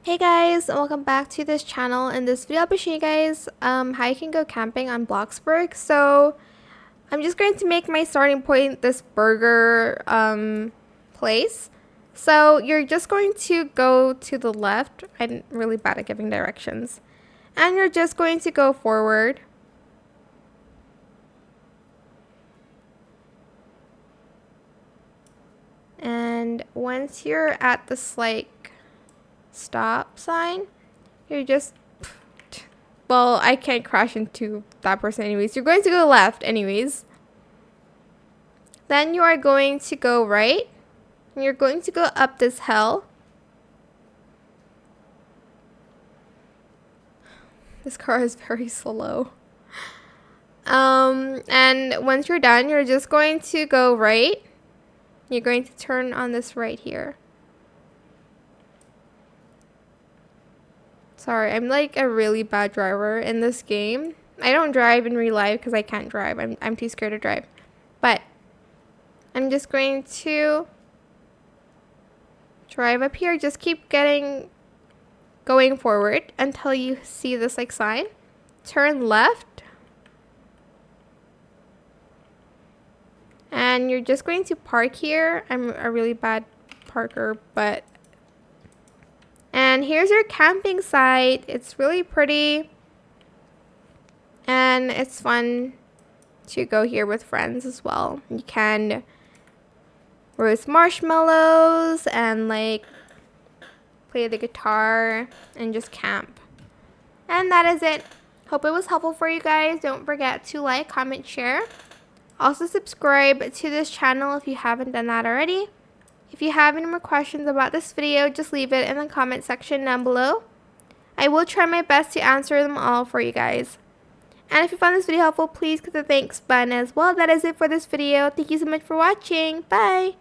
Hey guys, welcome back to this channel. In this video I'll be showing you guys how you can go camping on Bloxburg. So I'm just going to make my starting point this burger place. So you're just going to go to the left. I'm really bad at giving directions. And you're just going to go forward. And once you're at this like stop sign, you're just, well, I can't crash into that person anyways. You're going to go left anyways. Then you are going to go right. And you're going to go up this hill. This car is very slow. And once you're done, you're just going to go right. You're going to turn on this right here. Sorry, I'm like a really bad driver in this game. I don't drive in real life because I can't drive. I'm too scared to drive. But I'm just going to drive up here. Just keep going forward until you see this like sign. Turn left. And you're just going to park here. I'm a really bad parker, but... And here's your camping site. It's really pretty. And it's fun to go here with friends as well. You can roast marshmallows and like play the guitar and just camp. And that is it. Hope it was helpful for you guys. Don't forget to like, comment, share. Also subscribe to this channel if you haven't done that already. If you have any more questions about this video, just leave it in the comment section down below. I will try my best to answer them all for you guys. And if you found this video helpful, please click the thanks button as well. That is it for this video. Thank you so much for watching. Bye!